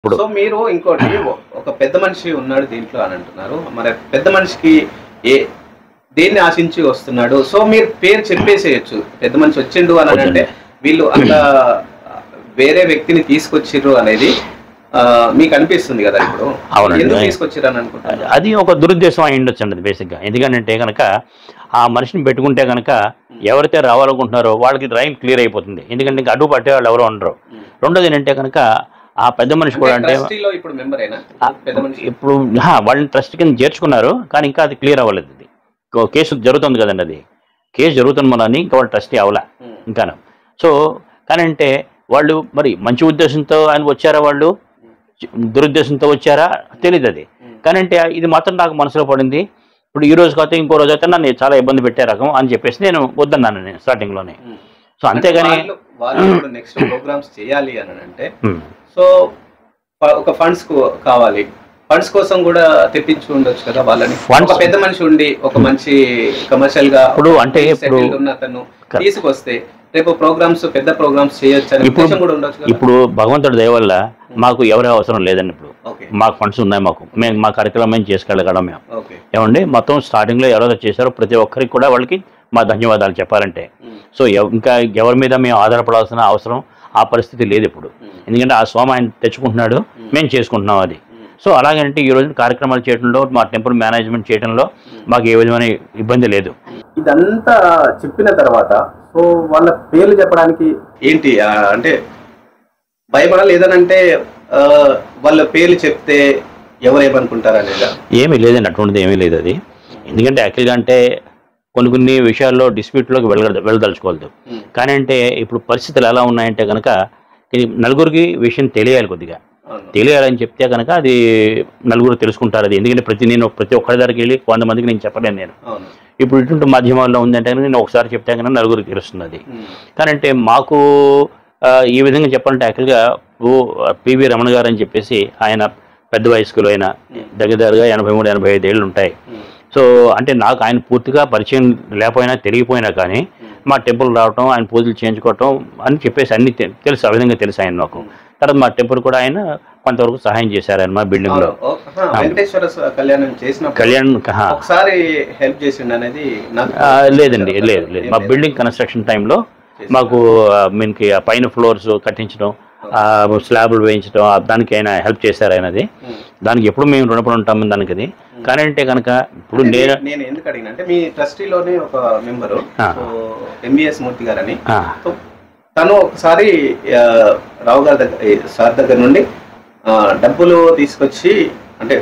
ఇప్పుడు సో మీరు ఇంకోటి ఒక పెద్ద మనిషి ఉన్నాడు దీంట్లో అని అంటున్నారు. మరి పెద్ద మనిషికి ఏ దేన్ని ఆశించి వస్తున్నాడు? సో మీరు పేరు చెప్పేసేయచ్చు, పెద్ద మనిషి వచ్చిండు అని అంటే వీళ్ళు అంత వేరే వ్యక్తిని తీసుకొచ్చిర్రు అనేది మీకు అనిపిస్తుంది కదా. ఇప్పుడు ఎందుకు తీసుకొచ్చిర్రు అని అనుకుంటున్నారు? అది ఒక దురుద్దేశం అయి ఉండొచ్చు అండి బేసిక్గా. ఎందుకంటే కనుక ఆ మనిషిని పెట్టుకుంటే కనుక ఎవరైతే రావాలనుకుంటున్నారో వాళ్ళకి డ్రైన్ క్లియర్ అయిపోతుంది. ఎందుకంటే ఇంకా అడ్డు పట్టే వాళ్ళు ఎవరో ఉండరు. రెండోది ఏంటంటే కనుక ఆ పెద్ద మనిషి కూడా అంటే ఇప్పుడు వాళ్ళని ట్రస్ట్ కింద చేర్చుకున్నారు, కానీ ఇంకా అది క్లియర్ అవ్వలేదు. అది కేసు జరుగుతుంది కదండి, అది కేసు జరుగుతుంది మనని ఇంకా వాళ్ళు ట్రస్టీ అవ్వలే ఇంకాను. సో కానీ అంటే వాళ్ళు మరి మంచి ఉద్దేశంతో ఆయన వచ్చారా, వాళ్ళు దురుద్దేశంతో వచ్చారా తెలియదు. అది కానీ అంటే ఇది మాత్రం నాకు మనసులో పడింది. ఇప్పుడు ఈ రోజు కాకపోతే ఇంకో రోజు అయితే నన్ను చాలా ఇబ్బంది పెట్టే రకం అని చెప్పేసి నేను వద్దన్నాను నేను స్టార్టింగ్లోనే. సో అంతేగాని నెక్స్ట్ ప్రోగ్రామ్స్ చేయాలి అని అంటే సో ఒక ఫండ్స్ కావాలి, ఫండ్స్ కోసం కూడా తెప్పించి ఉండొచ్చు కదా వాళ్ళని. ఒక పెద్ద మనిషి ఉండి ఒక మంచి కమర్షియల్ గా ఇప్పుడు అంటే ఉన్న అతను తీసుకొస్తే రేపు ప్రోగ్రామ్స్ పెద్ద ప్రోగ్రామ్స్ చేయొచ్చు ఉద్దేశం కూడా ఉండొచ్చు. ఇప్పుడు భగవంతుడి దయ వల్ల మాకు ఎవరి అవసరం లేదండి. ఇప్పుడు మాకు ఫండ్స్ ఉన్నాయి, మేము మా కార్యక్రమం మేము చేసుకెళ్ళగలం. మేము ఏమండి మొత్తం స్టార్టింగ్లో ఎవరైతే చేశారో ప్రతి ఒక్కరికి కూడా వాళ్ళకి మా ధన్యవాదాలు చెప్పాలంటే. సో ఇంకా ఎవరి మీద మేము ఆధారపడాల్సిన అవసరం ఆ పరిస్థితి లేదు ఇప్పుడు. ఎందుకంటే ఆ స్వామి ఆయన తెచ్చుకుంటున్నాడు, మేము చేసుకుంటున్నాం అది. సో అలాగంటే ఈ రోజు కార్యక్రమాలు చేయడంలో మా టెంపుల్ మేనేజ్మెంట్ చేయడంలో మాకు ఏ విధమైన ఇబ్బంది లేదు. ఇదంతా చెప్పిన తర్వాత సో వాళ్ళ పేర్లు చెప్పడానికి ఏంటి అంటే భయపడాలి ఏదనంటే వాళ్ళ పేర్లు చెప్తే ఎవరేమనుకుంటారు అనేది ఏమీ లేదండి, అటువంటిది ఏమీ లేదు అది. ఎందుకంటే యాక్చువల్గా అంటే కొన్ని విషయాల్లో డిస్ప్యూట్లోకి వెళ్ళదలుచుకోవద్దు. కానీ అంటే ఇప్పుడు పరిస్థితులు ఎలా ఉన్నాయంటే కనుక నలుగురికి విషయం తెలియాలి, కొద్దిగా తెలియాలని చెప్తే కనుక అది నలుగురు తెలుసుకుంటారు. అది ఎందుకంటే నేను ప్రతి ఒక్కరి దగ్గరికి వెళ్ళి 100 మందికి నేను చెప్పలేను నేను. ఇప్పుడు ఇటువంటి మాధ్యమాల్లో ఉందంటే నేను ఒకసారి చెప్తే కనుక నలుగురికి తెలుస్తుంది అది. కానీ అంటే మాకు ఈ విధంగా చెప్పాలంటే యాక్చువల్గా పివి రమణ గారు అని చెప్పేసి ఆయన పెద్ద వయస్కులు, ఆయన దగ్గరగా 83-85 ఏళ్ళు ఉంటాయి. సో అంటే నాకు ఆయన పూర్తిగా పరిచయం లేకపోయినా తెలియపోయినా కానీ మా టెంపుల్ రావటం, ఆయన పూజలు చేయించుకోవటం అని చెప్పేసి అన్ని తెలుసు, ఆ విధంగా తెలుసు ఆయన నాకు. తర్వాత మా టెంపుల్ కూడా ఆయన కొంతవరకు సహాయం చేశారు ఆయన మా బిల్డింగ్ లో. లేదండి, లేదు మా బిల్డింగ్ కన్స్ట్రక్షన్ టైంలో మాకు మనకి పైన ఫ్లోర్స్ కట్టించడం, స్లాబ్లు వేయించడం, దానికి ఆయన హెల్ప్ చేశారు ఆయనది. దానికి ఎప్పుడు మేము రుణపడి ఉంటాము దానికి. అది కానీ అంటే కనుక ఇప్పుడు నేను ఎందుకు అడిగిన అంటే మీ ట్రస్టీలోనే ఒక మెంబరు ఎంబీఎస్ మూర్తి గారు అని, తను ఒకసారి రావు గారి సార్ దగ్గర నుండి డబ్బులు తీసుకొచ్చి అంటే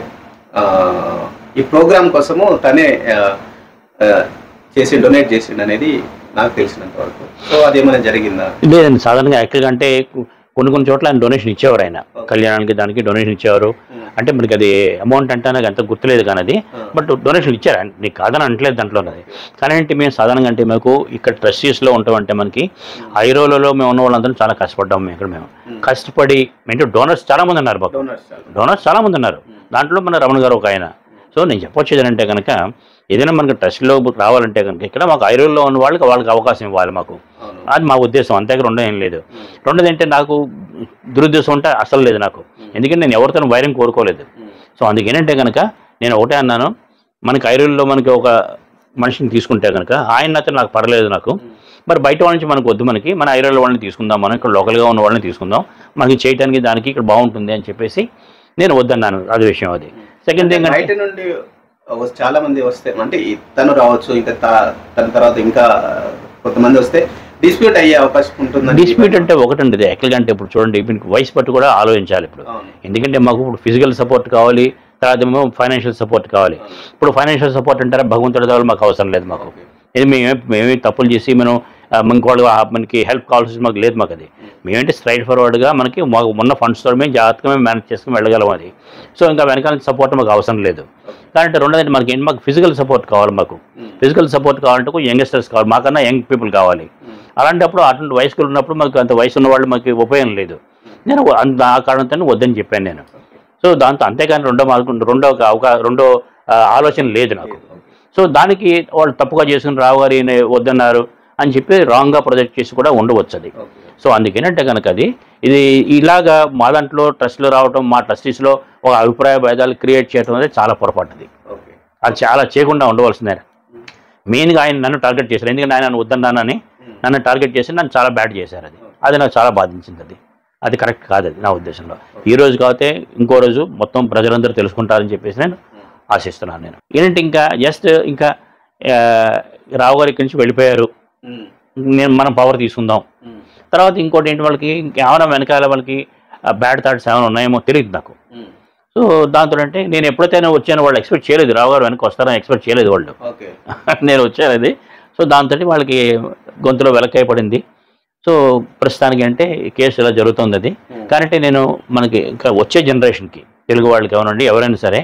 ఈ ప్రోగ్రామ్ కోసము తనే డొనేట్ చేసిండు అనేది నాకు తెలిసినంత వరకు. సో అదేమైనా జరిగిందా? లేదండి, సాధారణంగా యాక్చువల్గా అంటే కొన్ని చోట్ల ఆయన డొనేషన్ ఇచ్చేవారు, ఆయన కళ్యాణానికి దానికి డొనేషన్ ఇచ్చేవారు. అంటే మనకి అది అమౌంట్ అంటే నాకు అంత గుర్తులేదు కానీ అది, బట్ డొనేషన్ ఇచ్చారు, నీకు కాదని అంటలేదు దాంట్లో. అది కానీ అంటే మేము సాధారణంగా అంటే మాకు ఇక్కడ ట్రస్టీస్లో ఉంటామంటే మనకి ఐరోలలో మేము ఉన్న వాళ్ళందరం చాలా కష్టపడ్డాము. మేము కష్టపడి అంటే డోనర్స్ చాలామంది ఉన్నారు, మాకు డోనర్స్ చాలామంది ఉన్నారు. దాంట్లో మన రమణ గారు ఒక ఆయన. సో నేను చెప్పొచ్చేది అంటే కనుక ఏదైనా మనకి ట్రస్ట్లో రావాలంటే కనుక ఇక్కడ మాకు ఐరోల్లో ఉన్న వాళ్ళకి అవకాశం ఇవ్వాలి మాకు, అది మా ఉద్దేశం. అంతే రెండో ఏం లేదు. రెండోది అంటే నాకు దురుద్దేశం ఉంటే అసలు లేదు నాకు, ఎందుకంటే నేను ఎవరితో వైరం కోరుకోలేదు. సో అందుకేంటంటే కనుక నేను ఒకటే అన్నాను, మనకి ఐరోల్లో మనకి ఒక మనిషిని తీసుకుంటే కనుక ఆయన అతను నాకు పర్లేదు నాకు, మరి బయట వాళ్ళ నుంచి మనకు వద్దు, మన ఐరోల్లో వాళ్ళని తీసుకుందాం, మనం ఇక్కడ లోకల్గా ఉన్న వాళ్ళని తీసుకుందాం, మనకి చేయడానికి దానికి ఇక్కడ బాగుంటుంది అని చెప్పేసి నేను వద్దన్నాను. అది విషయం. అది సెకండ్ థింగ్ బయట నుండి చాలా మంది వస్తే అంటే తను రావచ్చు, ఇంకా తన తర్వాత ఇంకా కొంతమంది వస్తే డిస్ప్యూట్ అయ్యే అవకాశం ఉంటుంది. డిస్ప్యూట్ అంటే ఒకటండి, ఇది యాక్చువల్గా అంటే ఇప్పుడు చూడండి, ఇప్పుడు వయసు పట్టు కూడా ఆలోచించాలి ఇప్పుడు. ఎందుకంటే మాకు ఇప్పుడు ఫిజికల్ సపోర్ట్ కావాలి, తర్వాత ఏమో ఫైనాన్షియల్ సపోర్ట్ కావాలి. ఇప్పుడు ఫైనాన్షియల్ సపోర్ట్ అంటారా భగవంతుడి ద్వారా మాకు అవసరం లేదు. మాకు ఇది మేమే తప్పులు చేసి ఇంకోళ్ళు మనకి హెల్ప్ కావాల్సి మాకు లేదు. మాకు అది మేమేంటి స్ట్రైట్ ఫార్వర్డ్గా మాకు ఉన్న ఫండ్స్తో మేము జాగ్రత్తగా మేనేజ్ చేసుకుని వెళ్ళగలం అది. సో ఇంకా వెనకాల సపోర్ట్ మాకు అవసరం లేదు. కాబట్టి రెండోది మాకు ఫిజికల్ సపోర్ట్ కావాలి. మాకు ఫిజికల్ సపోర్ట్ కావాలంటే యంగ్స్టర్స్ కావాలి, మాకన్నా యంగ్ పీపుల్ కావాలి. అలాంటప్పుడు అటువంటి వయసుకులు ఉన్నప్పుడు మాకు అంత వయసు ఉన్న వాళ్ళు మాకు ఉపయోగం లేదు. నేను ఆ కారణంతో వద్దని చెప్పాను నేను. సో దాంతో అంతేకాని రెండో ఆలోచన లేదు నాకు. సో దానికి వాళ్ళు తప్పుగా చేసుకుని రావు గారు వద్దన్నారు, అని చెప్పి రాంగ్గా ప్రొజెక్ట్ చేసి కూడా ఉండవచ్చు అది. సో అందుకేనంటే కనుక ఇది ఇలాగా మా దాంట్లో ట్రస్ట్లో రావటం, మా ట్రస్టీస్లో ఒక అభిప్రాయ భేదాలు క్రియేట్ చేయడం అనేది చాలా పొరపాటుది. అది చాలా చేయకుండా ఉండవలసిందే. మెయిన్గా ఆయన నన్ను టార్గెట్ చేశారు, ఎందుకంటే ఆయన నన్ను వద్దన్నానని నన్ను టార్గెట్ చేసి నన్ను చాలా బ్యాడ్ చేశారు. అది నాకు చాలా బాధించింది. అది కరెక్ట్ కాదు అది నా ఉద్దేశంలో. ఈ రోజు కాకపోతే ఇంకో రోజు మొత్తం ప్రజలందరూ తెలుసుకుంటారని చెప్పేసి నేను ఆశిస్తున్నాను. నేను ఏంటంటే ఇంకా జస్ట్ ఇంకా రావు గారి ఇక్కడి నుంచి వెళ్ళిపోయారు, మనం పవర్ తీసుకుందాం. తర్వాత ఇంకోటి ఏంటి, వాళ్ళకి ఇంకేమైనా వెనకాల వాళ్ళకి బ్యాడ్ థాట్స్ ఏమైనా ఉన్నాయేమో తెలియదు నాకు. సో దాంతో అంటే నేను ఎప్పుడైతే వచ్చానో వాళ్ళు ఎక్స్పెక్ట్ చేయలేదు, రావు గారు వెనక వస్తారని ఎక్స్పెక్ట్ చేయలేదు వాళ్ళు. నేను వచ్చాను అది. సో దాంతో వాళ్ళకి గొంతులో వెలకాయ పడింది. సో ప్రస్తుతానికి అంటే కేసు ఇలా జరుగుతుంది అది. కానీ నేను మనకి ఇంకా వచ్చే జనరేషన్కి తెలుగు వాళ్ళకి ఏమనండి ఎవరైనా సరే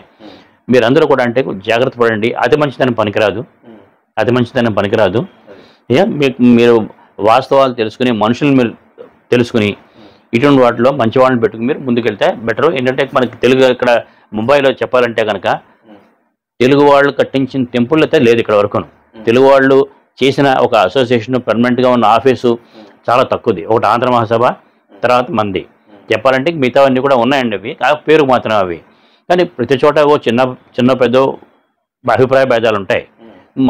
మీరందరూ కూడా అంటే జాగ్రత్త పడండి. అతి మంచిదనం పనికిరాదు, అతి మంచిదనం పనికిరాదు. మీరు వాస్తవాలు తెలుసుకుని మనుషులు మీరు తెలుసుకుని ఇటువంటి వాటిలో మంచి వాళ్ళని పెట్టుకుని మీరు ముందుకెళ్తే బెటర్. ఏంటంటే మనకి తెలుగు ఇక్కడ ముంబైలో చెప్పాలంటే కనుక తెలుగు వాళ్ళు కట్టించిన టెంపుల్ అయితే లేదు ఇక్కడ వరకు. తెలుగు వాళ్ళు చేసిన ఒక అసోసియేషన్ పర్మనెంట్గా ఉన్న ఆఫీసు చాలా తక్కువది. ఒకటి ఆంధ్ర మహాసభ, తర్వాత మంది చెప్పాలంటే మిగతావన్నీ కూడా ఉన్నాయండి. అవి పేరు మాత్రం అవి. కానీ ప్రతి చోట చిన్న చిన్న పెద్ద అభిప్రాయ భేదాలు ఉంటాయి,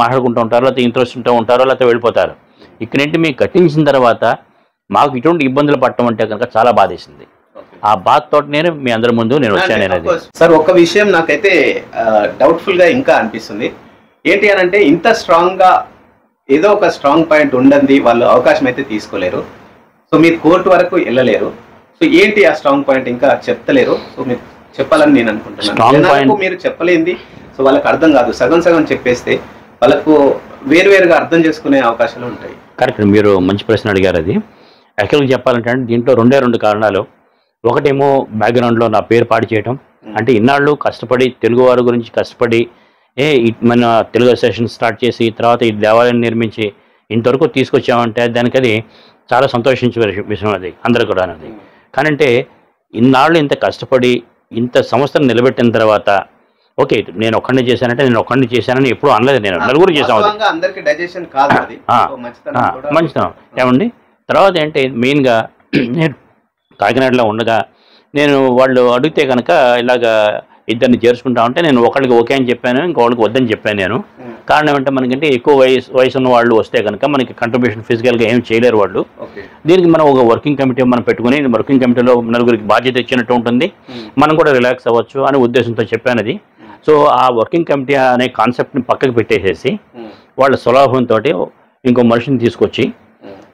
మాట్లాడుకుంటూ ఉంటారు, లేకపోతే ఇంట్రెస్ట్ ఉంటూ ఉంటారు, లేకపోతే వెళ్ళిపోతారు. ఇక్కడేంటి మీకు కట్టించిన తర్వాత మాకు ఇటువంటి ఇబ్బందులు పడటం అంటే కనుక చాలా బాధేసింది. ఆ బాధతో నేను మీ అందరి ముందు నేను వచ్చాను. అనేది సార్ ఒక విషయం నాకైతే డౌట్ఫుల్గా ఇంకా అనిపిస్తుంది. ఏంటి అని అంటే ఇంత స్ట్రాంగ్గా ఏదో ఒక స్ట్రాంగ్ పాయింట్ ఉండండి, వాళ్ళు అవకాశం అయితే తీసుకోలేరు. సో మీరు కోర్టు వరకు వెళ్ళలేరు. సో ఏంటి ఆ స్ట్రాంగ్ పాయింట్ ఇంకా చెప్తలేరు. సో మీరు చెప్పాలని నేను అనుకుంటున్నాను. మీరు చెప్పలేంది సో వాళ్ళకి అర్థం కాదు. సగం సగం చెప్పేస్తే వాళ్ళకు వేరువేరుగా అర్థం చేసుకునే అవకాశాలు ఉంటాయి. కరెక్ట్, మీరు మంచి ప్రశ్న అడిగారు. అది యాక్చువల్గా చెప్పాలంటే దీంట్లో రెండు కారణాలు. ఒకటేమో బ్యాక్గ్రౌండ్లో నా పేరు పాడు చేయటం, అంటే ఇన్నాళ్ళు కష్టపడి తెలుగువారి గురించి కష్టపడి మన తెలుగు అసోసియేషన్ స్టార్ట్ చేసి తర్వాత ఈ దేవాలయం నిర్మించి ఇంతవరకు తీసుకొచ్చామంటే దానికి అది చాలా సంతోషించే విషయం అది అందరూ కూడా. అది కానంటే ఇన్నాళ్ళు ఇంత కష్టపడి ఇంత సంస్థను నిలబెట్టిన తర్వాత ఓకే నేను ఒక్కడిని చేశానంటే నేను ఒక్కడిని చేశానని ఎప్పుడు అనలేదు. నేను నలుగురు చేసాము. మంచితనం ఏమండి. తర్వాత ఏంటి మెయిన్గా నేను కాకినాడలో ఉండగా నేను వాళ్ళు అడిగితే కనుక ఇలాగా ఇద్దరిని చేర్చుకుంటా ఉంటే నేను ఒకళ్ళకి ఓకే అని చెప్పాను, ఇంకోళ్ళకి వద్దని చెప్పాను నేను. కారణం ఏమంటే మనకంటే ఎక్కువ వయసు ఉన్న వాళ్ళు వస్తే కనుక మనకి కంట్రిబ్యూషన్ ఫిజికల్గా ఏం చేయలేరు వాళ్ళు. దీనికి మనం ఒక వర్కింగ్ కమిటీ మనం పెట్టుకుని వర్కింగ్ కమిటీలో నలుగురికి బాధ్యత ఇచ్చినట్టు ఉంటుంది, మనం కూడా రిలాక్స్ అవ్వచ్చు అనే ఉద్దేశంతో చెప్పాను అది. సో ఆ వర్కింగ్ కమిటీ అనే కాన్సెప్ట్ని పక్కకు పెట్టేసేసి వాళ్ళ స్వలాభంతో ఇంకో మనిషిని తీసుకొచ్చి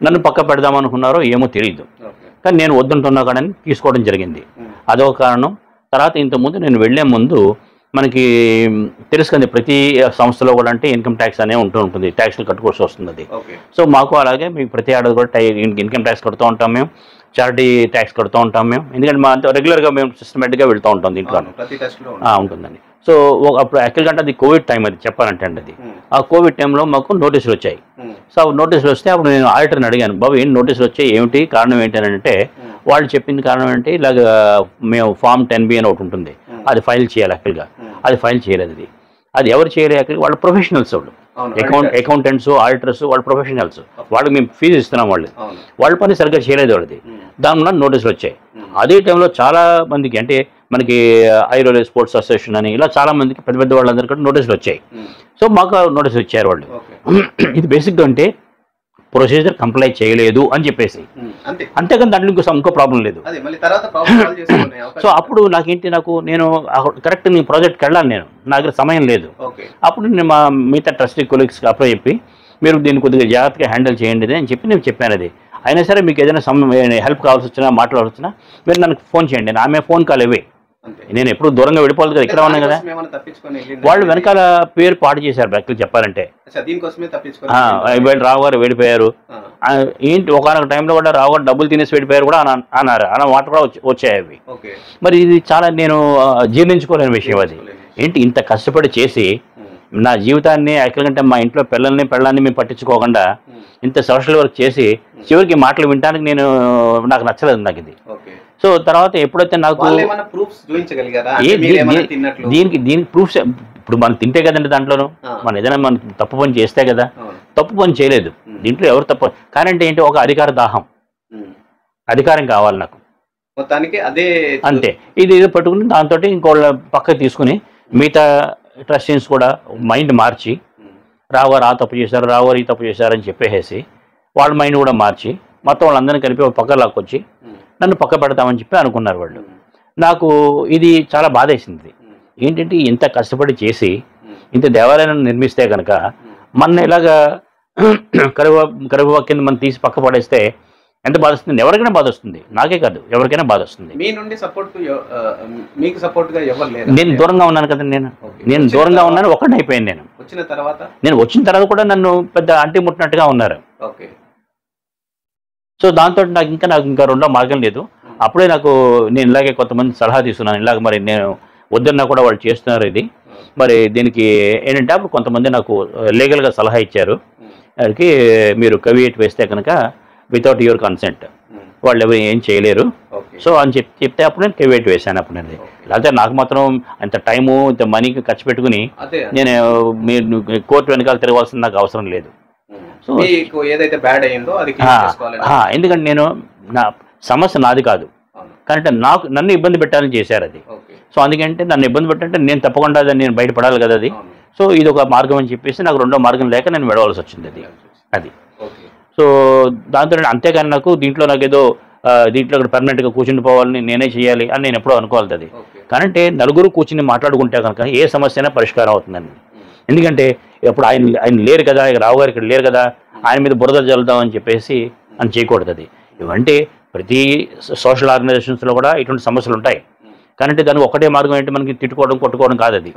నన్ను పక్క పెడదామనుకున్నారో ఏమో తెలియదు, కానీ నేను వద్దంటున్నా కానీ తీసుకోవడం జరిగింది. అదొక కారణం. తర్వాత ఇంతకుముందు నేను వెళ్లే ముందు మనకి తెలుసు కదా ప్రతి సంస్థలో కూడా అంటే ఇన్కమ్ ట్యాక్స్ అనే ఉంటుంది, ట్యాక్స్లు కట్టుకోవాల్సి వస్తుంది. సో మాకు అలాగే మీకు ప్రతి ఏడాది కూడా ఇన్కమ్ ట్యాక్స్ కడుతూ ఉంటాం, మేము చారిటీ ట్యాక్స్ కడుతూ ఉంటాం మేము. ఎందుకంటే మా రెగ్యులర్గా మేము సిస్టమేటిక్గా వెళ్తూ ఉంటాం దీంట్లో ఉంటుందండి. సో అప్పుడు యాక్చువల్గా అంటే అది కోవిడ్ టైం అది చెప్పాలంటే అండి. అది ఆ కోవిడ్ టైంలో మాకు నోటీసులు వచ్చాయి. సో నోటీసులు వస్తే అప్పుడు నేను ఆడిటర్ని అడిగాను, బాబు ఏంటి నోటీసులు వచ్చాయి, ఏమిటి కారణం ఏంటి అని అంటే వాళ్ళు చెప్పింది కారణం ఏంటి ఇలాగ మేము ఫామ్ 10B అని ఒకటి ఉంటుంది, అది ఫైల్ చేయాలి. యాక్చువల్గా అది ఫైల్ చేయలేదు. అది ఎవరు చేయలేదు యాక్చువల్గా వాళ్ళు ప్రొఫెషనల్స్, వాళ్ళు అకౌంటెంట్స్ ఆడిటర్స్ వాళ్ళు ప్రొఫెషనల్స్, వాళ్ళకి మేము ఫీజు ఇస్తున్నాం, వాళ్ళ పని సరిగ్గా చేయలేదు వాళ్ళది. దానివల్ల నోటీసులు వచ్చాయి. అదే టైంలో చాలా మందికి అంటే మనకి ఐరోలే స్పోర్ట్స్ అసోసియేషన్ అని ఇలా చాలా మందికి పెద్ద పెద్ద వాళ్ళందరికీ నోటీసులు వచ్చాయి. సో మాకు నోటీసులు ఇచ్చారు వాళ్ళు. ఇది బేసిక్గా అంటే ప్రొసీజర్ కంప్లై చేయలేదు అని చెప్పేసి, అంతేకాని దాంట్లో ఇంకో ప్రాబ్లం లేదు. సో అప్పుడు నేను కరెక్ట్ నేను ప్రాజెక్ట్కి వెళ్ళాను, నా దగ్గర సమయం లేదు. అప్పుడు నేను మా మిగతా ట్రస్టీ కొలీగ్స్కి అప్లై చెప్పి మీరు దీన్ని కొద్దిగా జాగ్రత్తగా హ్యాండిల్ చేయండి అని చెప్పి నేను చెప్పాను. అది అయినా సరే మీకు ఏదైనా హెల్ప్ కావాల్సి వచ్చినా మాట్లాడాల్సి వచ్చినా మీరు నన్ను ఫోన్ చేయండి, ఆమె ఫోన్ కాల్ ఇవే. నేను ఎప్పుడు దూరంగా వెళ్ళిపోలేదు కదా, ఇక్కడ ఉన్నాను కదా. వాళ్ళు వెనకాల పేరు పాడు చేశారు యాక్చువల్ చెప్పాలంటే. రావు గారు వెళ్ళిపోయారు ఏంటి, ఒకనొక టైంలో కూడా రావు గారు డబ్బులు తినేసి వెళ్ళిపోయారు కూడా అన్నారు, అన్న మాట కూడా వచ్చాయి అవి. మరి ఇది చాలా నేను జీర్ణించుకోలేని విషయం. అది ఏంటి ఇంత కష్టపడి చేసి నా జీవితాన్ని యాక్చువల్గా మా ఇంట్లో పెళ్ళాన్ని మేము పట్టించుకోకుండా ఇంత సోషల్ వర్క్ చేసి చివరికి మాటలు వినడానికి నాకు నచ్చలేదు నాకు ఇది. సో తర్వాత ఎప్పుడైతే నాకు దీనికి ప్రూఫ్స్ ఇప్పుడు మనం తింటే కదండి, దాంట్లోనూ మనం ఏదైనా మనం తప్పు పని చేస్తే కదా, తప్పు పని చేయలేదు, దీంట్లో ఎవరు తప్పు. కానీ అంటే ఏంటి, ఒక అధికార దాహం, అధికారం కావాలి నాకు, మొత్తానికి అదే అంతే. ఇది ఏదో పట్టుకుని దాంతో ఇంకోళ్ళ పక్కకు తీసుకుని మిగతా ట్రస్టీస్ కూడా మైండ్ మార్చి, రావు గారు ఆ తప్పు చేశారు, రావు గారు ఈ తప్పు చేశారని చెప్పేసి వాళ్ళ మైండ్ కూడా మార్చి మొత్తం వాళ్ళందరినీ కలిపి ఒక పక్క లాక్కొచ్చి నన్ను పక్క పెడతామని చెప్పి అనుకున్నారు వాళ్ళు. నాకు ఇది చాలా బాధేసింది. ఏంటంటే ఇంత కష్టపడి చేసి ఇంత దేవాలయాన్ని నిర్మిస్తే కనుక మన ఇలాగా కరివేపాకు కింద మనం తీసి పక్క పడేస్తే ఎంత బాధ వస్తుంది, ఎవరికైనా బాధ వస్తుంది, నాకే కాదు ఎవరికైనా బాధ వస్తుంది. మీ నుండి సపోర్ట్ మీకు సపోర్ట్ గా ఎవరు లేరు? నేను దూరంగా ఉన్నాను కదా, నేను దూరంగా ఉన్నాను, ఒక్కటి అయిపోయాను. నేను వచ్చిన తర్వాత కూడా నన్ను పెద్ద అంటి ముట్టినట్టుగా ఉన్నారు. సో దాంతో నాకు ఇంకా రెండో మార్గం లేదు. అప్పుడే నేను ఇలాగే కొంతమంది సలహా తీసుకున్నాను, ఇలాగ మరి నేను వద్దన్నా కూడా వాళ్ళు చేస్తున్నారు ఇది, మరి దీనికి ఏంటంటే అప్పుడు కొంతమంది నాకు లీగల్గా సలహా ఇచ్చారు, దానికి మీరు కవియేట్ వేస్తే కనుక వితౌట్ యువర్ కన్సెంట్ వాళ్ళు ఎవరు ఏం చేయలేరు. సో అని చెప్తే అప్పుడు నేను కవియేట్ వేశాను. అప్పుడు నేను లేకపోతే నాకు మాత్రం అంత టైము ఇంత మనీకి ఖర్చు పెట్టుకుని నేను మీరు కోర్టు వెనకాల తిరగాల్సిన నాకు అవసరం లేదు. సో ఏదైతే బ్యాడ్ అయ్యిందో అది ఎందుకంటే నేను నా సమస్య నాది కాదు, కానీ నన్ను ఇబ్బంది పెట్టాలని చేశారు అది. సో అందుకంటే నన్ను ఇబ్బంది పెట్టంటే నేను తప్పకుండా నేను బయటపడాలి కదా అది. సో ఇది ఒక మార్గం అని చెప్పేసి నాకు రెండో మార్గం లేక నేను వెళ్ళవలసి వచ్చింది అది. సో దాంతో అంతేగాని దీంట్లో నాకేదో దీంట్లో పర్మనెంట్గా కూర్చుని పోవాలని నేనే చేయాలి అని నేను ఎప్పుడో అనుకోవాలి అది. కానంటే నలుగురు కూర్చుని మాట్లాడుకుంటే కనుక ఏ సమస్య అయినా పరిష్కారం అవుతుందండి. ఎందుకంటే ఇప్పుడు ఆయన లేరు కదా, రావు గారు ఇక్కడ లేరు కదా, ఆయన మీద బురద జల్లుదామని చెప్పేసి అని చేయకూడదు అది. ఇవంటే ప్రతి సోషల్ ఆర్గనైజేషన్స్లో కూడా ఇటువంటి సమస్యలు ఉంటాయి. కానీ దానికి ఒకటే మార్గం ఏంటి, మనకి తిట్టుకోవడం కొట్టుకోవడం కాదు అది.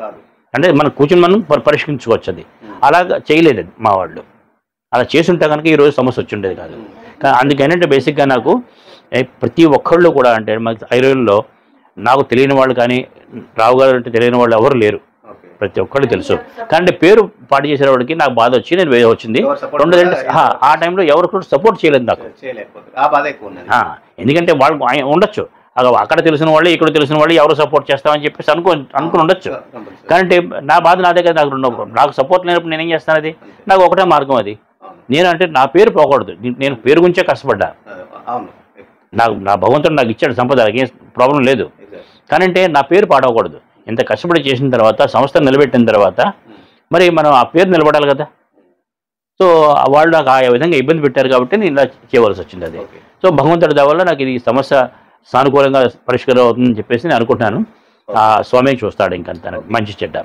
అంటే మనం కూర్చుని మనం పరిష్కరించుకోవచ్చు అది. అలాగా చేయలేదు అది మా వాళ్ళు. అలా చేసుంటే కనుక ఈరోజు సమస్య వచ్చి ఉండేది కాదు. అందుకేంటంటే బేసిక్గా నాకు ప్రతి ఒక్కళ్ళు కూడా అంటే మనకి ఐరోన్లో నాకు తెలియని వాళ్ళు కానీ రావు గారు అంటే తెలియని వాళ్ళు ఎవరు లేరు, ప్రతి ఒక్కళ్ళు తెలుసు. కానీ పేరు పాటు చేసేవాడికి నాకు బాధ వచ్చి నేను వచ్చింది. రెండోదంటే ఆ టైంలో ఎవరు కూడా సపోర్ట్ చేయలేదు నాకు. ఎందుకంటే వాళ్ళు ఉండొచ్చు అక్కడ తెలిసిన వాళ్ళు ఇక్కడ తెలిసిన వాళ్ళు ఎవరు సపోర్ట్ చేస్తామని చెప్పేసి అనుకుని ఉండొచ్చు. కానీ నా బాధ నాదే కదా, నాకు సపోర్ట్ లేనప్పుడు నేనేం చేస్తాను అది. నాకు ఒకటే మార్గం అది, నేనంటే నా పేరు పోకూడదు, నేను పేరు గురించే కష్టపడ్డా. నా భగవంతుడు నాకు ఇచ్చాడు సంపద, ఏం ప్రాబ్లం లేదు. కానీ అంటే నా పేరు పాడవకూడదు. ఇంత కష్టపడి చేసిన తర్వాత సంస్థ నిలబెట్టిన తర్వాత మరి మనం ఆ పేరు నిలబడాలి కదా. సో వాళ్ళు నాకు ఆ విధంగా ఇబ్బంది పెట్టారు కాబట్టి నేను ఇలా చేయవలసి వచ్చింది అది. సో భగవంతుడి దయ వల్ల నాకు ఇది సమస్య సానుకూలంగా పరిష్కారం అవుతుందని చెప్పేసి నేను అనుకుంటున్నాను. ఆ స్వామి చూస్తాడు ఇంకంత మంచి చెడ్డ.